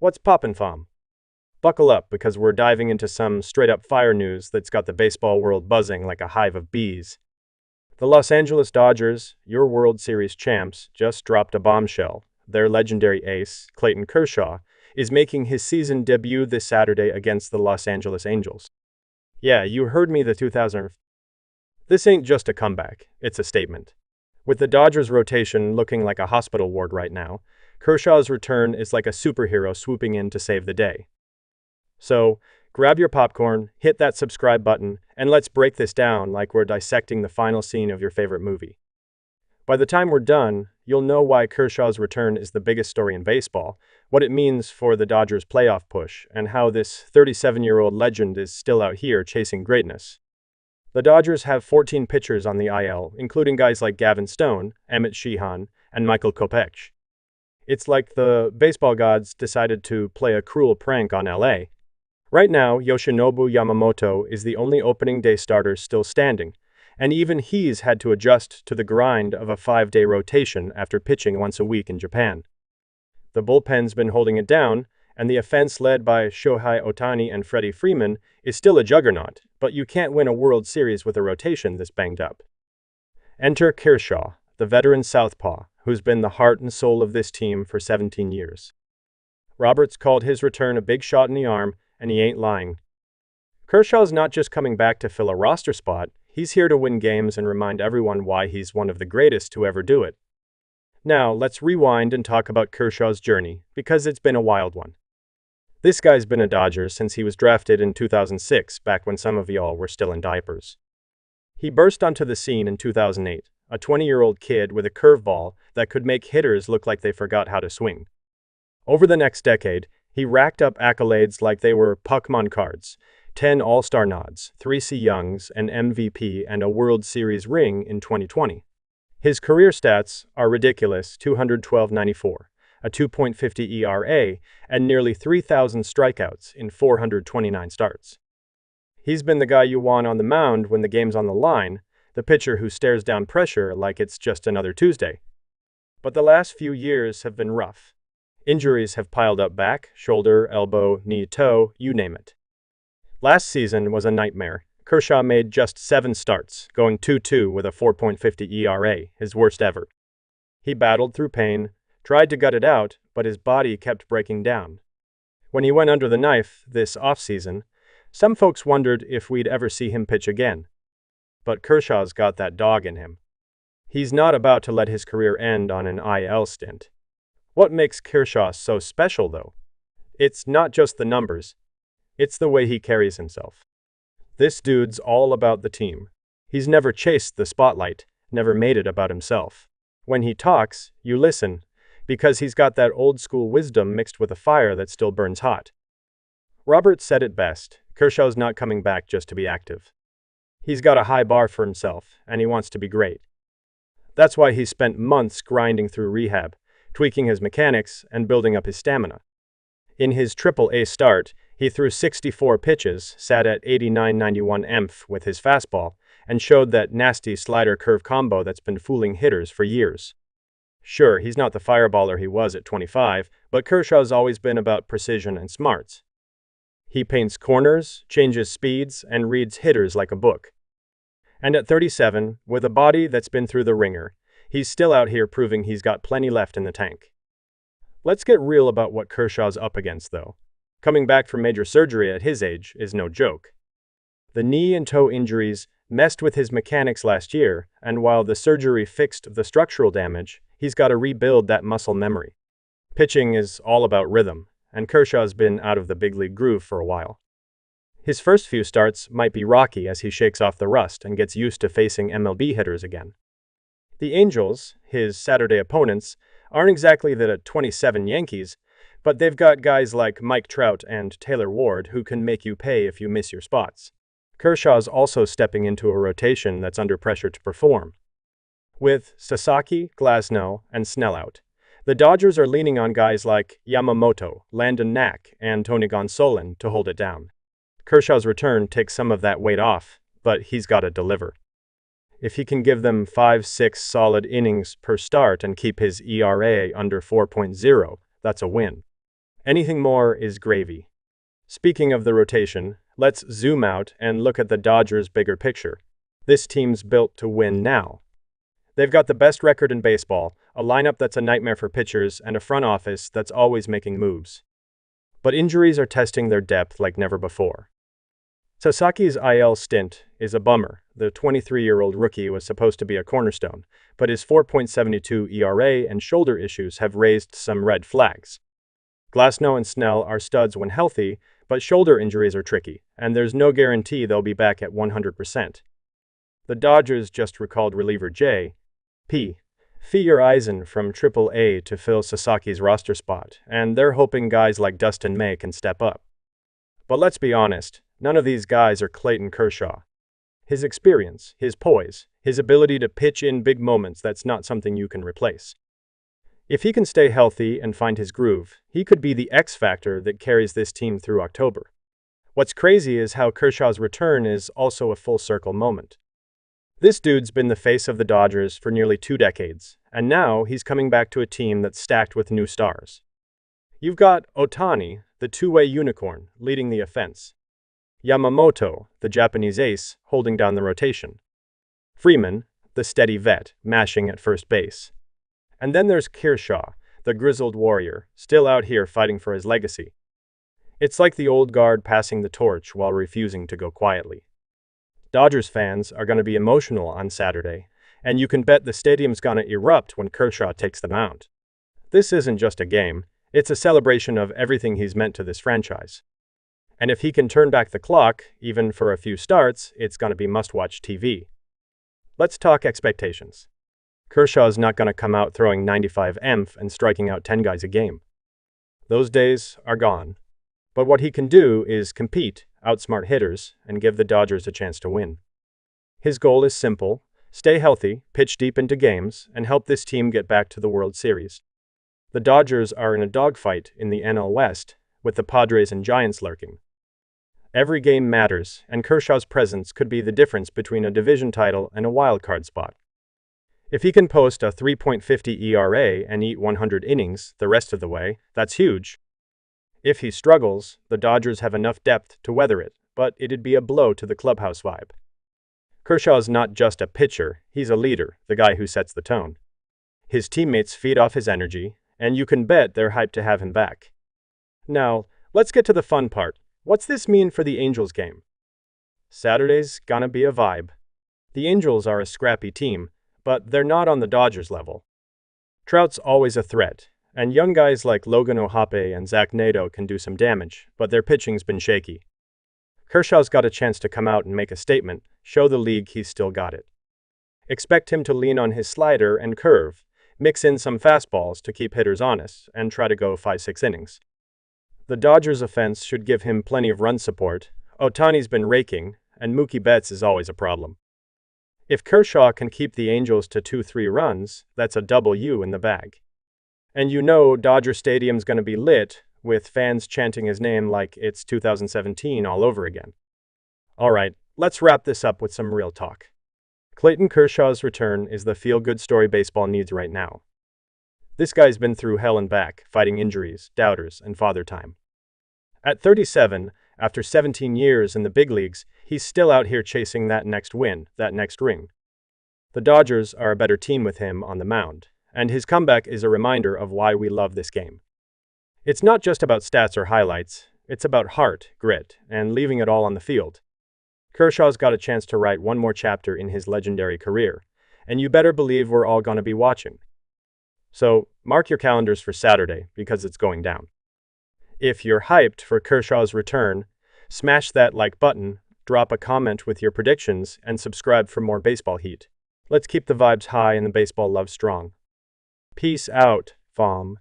What's poppin', fam? Buckle up because we're diving into some straight up fire news that's got the baseball world buzzing like a hive of bees. The Los Angeles Dodgers, your World Series champs, just dropped a bombshell. Their legendary ace, Clayton Kershaw, is making his season debut this Saturday against the Los Angeles Angels. Yeah, you heard me, the 2000. This ain't just a comeback, it's a statement. With the Dodgers rotation looking like a hospital ward right now, Kershaw's return is like a superhero swooping in to save the day. So, grab your popcorn, hit that subscribe button, and let's break this down like we're dissecting the final scene of your favorite movie. By the time we're done, you'll know why Kershaw's return is the biggest story in baseball, what it means for the Dodgers' playoff push, and how this 37-year-old legend is still out here chasing greatness. The Dodgers have 14 pitchers on the IL, including guys like Gavin Stone, Emmett Sheehan, and Michael Kopech. It's like the baseball gods decided to play a cruel prank on LA. Right now, Yoshinobu Yamamoto is the only opening day starter still standing, and even he's had to adjust to the grind of a 5-day rotation after pitching once a week in Japan. The bullpen's been holding it down, and the offense led by Shohei Ohtani and Freddie Freeman is still a juggernaut, but you can't win a World Series with a rotation this banged up. Enter Kershaw, the veteran southpaw, who's been the heart and soul of this team for 17 years. Roberts called his return a big shot in the arm, and he ain't lying. Kershaw's not just coming back to fill a roster spot, he's here to win games and remind everyone why he's one of the greatest to ever do it. Now, let's rewind and talk about Kershaw's journey, because it's been a wild one. This guy's been a Dodger since he was drafted in 2006, back when some of y'all were still in diapers. He burst onto the scene in 2008, a 20-year-old kid with a curveball that could make hitters look like they forgot how to swing. Over the next decade, he racked up accolades like they were Pokemon cards, 10 All-Star nods, 3 Cy Youngs, an MVP, and a World Series ring in 2020. His career stats are ridiculous: 212.94, a 2.50 ERA, and nearly 3,000 strikeouts in 429 starts. He's been the guy you want on the mound when the game's on the line, the pitcher who stares down pressure like it's just another Tuesday. But the last few years have been rough. Injuries have piled up: back, shoulder, elbow, knee, toe, you name it. Last season was a nightmare. Kershaw made just 7 starts, going 2-2 with a 4.50 ERA, his worst ever. He battled through pain, tried to gut it out, but his body kept breaking down. When he went under the knife this offseason, some folks wondered if we'd ever see him pitch again. But Kershaw's got that dog in him. He's not about to let his career end on an IL stint. What makes Kershaw so special, though? It's not just the numbers. It's the way he carries himself. This dude's all about the team. He's never chased the spotlight, never made it about himself. When he talks, you listen, because he's got that old-school wisdom mixed with a fire that still burns hot. Roberts said it best: Kershaw's not coming back just to be active. He's got a high bar for himself, and he wants to be great. That's why he's spent months grinding through rehab, tweaking his mechanics, and building up his stamina. In his Triple-A start, he threw 64 pitches, sat at 89.91 EMF with his fastball, and showed that nasty slider-curve combo that's been fooling hitters for years. Sure, he's not the fireballer he was at 25, but Kershaw's always been about precision and smarts. He paints corners, changes speeds, and reads hitters like a book. And at 37, with a body that's been through the ringer, he's still out here proving he's got plenty left in the tank. Let's get real about what Kershaw's up against, though. Coming back from major surgery at his age is no joke. The knee and toe injuries messed with his mechanics last year, and while the surgery fixed the structural damage, he's got to rebuild that muscle memory. Pitching is all about rhythm, and Kershaw's been out of the big league groove for a while. His first few starts might be rocky as he shakes off the rust and gets used to facing MLB hitters again. The Angels, his Saturday opponents, aren't exactly the 27 Yankees, but they've got guys like Mike Trout and Taylor Ward who can make you pay if you miss your spots. Kershaw's also stepping into a rotation that's under pressure to perform. With Sasaki, Glasnow, and Snell out, the Dodgers are leaning on guys like Yamamoto, Landon Knack, and Tony Gonsolin to hold it down. Kershaw's return takes some of that weight off, but he's got to deliver. If he can give them 5-6 solid innings per start and keep his ERA under 4.0, that's a win. Anything more is gravy. Speaking of the rotation, let's zoom out and look at the Dodgers' bigger picture. This team's built to win now. They've got the best record in baseball, a lineup that's a nightmare for pitchers, and a front office that's always making moves. But injuries are testing their depth like never before. Sasaki's IL stint is a bummer. The 23-year-old rookie was supposed to be a cornerstone, but his 4.72 ERA and shoulder issues have raised some red flags. Glasnow and Snell are studs when healthy, but shoulder injuries are tricky, and there's no guarantee they'll be back at 100%. The Dodgers just recalled reliever J.P. Eisen from Triple-A to fill Sasaki's roster spot, and they're hoping guys like Dustin May can step up. But let's be honest, none of these guys are Clayton Kershaw. His experience, his poise, his ability to pitch in big moments, that's not something you can replace. If he can stay healthy and find his groove, he could be the X factor that carries this team through October. What's crazy is how Kershaw's return is also a full circle moment. This dude's been the face of the Dodgers for nearly 2 decades, and now he's coming back to a team that's stacked with new stars. You've got Ohtani, the two-way unicorn, leading the offense. Yamamoto, the Japanese ace, holding down the rotation. Freeman, the steady vet, mashing at first base. And then there's Kershaw, the grizzled warrior, still out here fighting for his legacy. It's like the old guard passing the torch while refusing to go quietly. Dodgers fans are going to be emotional on Saturday, and you can bet the stadium's going to erupt when Kershaw takes the mound. This isn't just a game, it's a celebration of everything he's meant to this franchise. And if he can turn back the clock, even for a few starts, it's going to be must-watch TV. Let's talk expectations. Kershaw's not going to come out throwing 95 emph and striking out 10 guys a game. Those days are gone. But what he can do is compete, outsmart hitters, and give the Dodgers a chance to win. His goal is simple: stay healthy, pitch deep into games, and help this team get back to the World Series. The Dodgers are in a dogfight in the NL West, with the Padres and Giants lurking. Every game matters, and Kershaw's presence could be the difference between a division title and a wildcard spot. If he can post a 3.50 ERA and eat 100 innings the rest of the way, that's huge. If he struggles, the Dodgers have enough depth to weather it, but it'd be a blow to the clubhouse vibe. Kershaw's not just a pitcher, he's a leader, the guy who sets the tone. His teammates feed off his energy, and you can bet they're hyped to have him back. Now, let's get to the fun part. What's this mean for the Angels game? Saturday's gonna be a vibe. The Angels are a scrappy team, but they're not on the Dodgers level. Trout's always a threat, and young guys like Logan O'Hoppe and Zach Nato can do some damage, but their pitching's been shaky. Kershaw's got a chance to come out and make a statement, show the league he's still got it. Expect him to lean on his slider and curve, mix in some fastballs to keep hitters honest, and try to go 5-6 innings. The Dodgers' offense should give him plenty of run support. Ohtani's been raking, and Mookie Betts is always a problem. If Kershaw can keep the Angels to 2-3 runs, that's a W in the bag. And you know Dodger Stadium's going to be lit, with fans chanting his name like it's 2017 all over again. Alright, let's wrap this up with some real talk. Clayton Kershaw's return is the feel-good story baseball needs right now. This guy's been through hell and back, fighting injuries, doubters, and father time. At 37, after 17 years in the big leagues, he's still out here chasing that next win, that next ring. The Dodgers are a better team with him on the mound, and his comeback is a reminder of why we love this game. It's not just about stats or highlights, it's about heart, grit, and leaving it all on the field. Kershaw's got a chance to write one more chapter in his legendary career, and you better believe we're all going to be watching. So, mark your calendars for Saturday, because it's going down. If you're hyped for Kershaw's return, smash that like button, drop a comment with your predictions, and subscribe for more baseball heat. Let's keep the vibes high and the baseball love strong. Peace out, fam.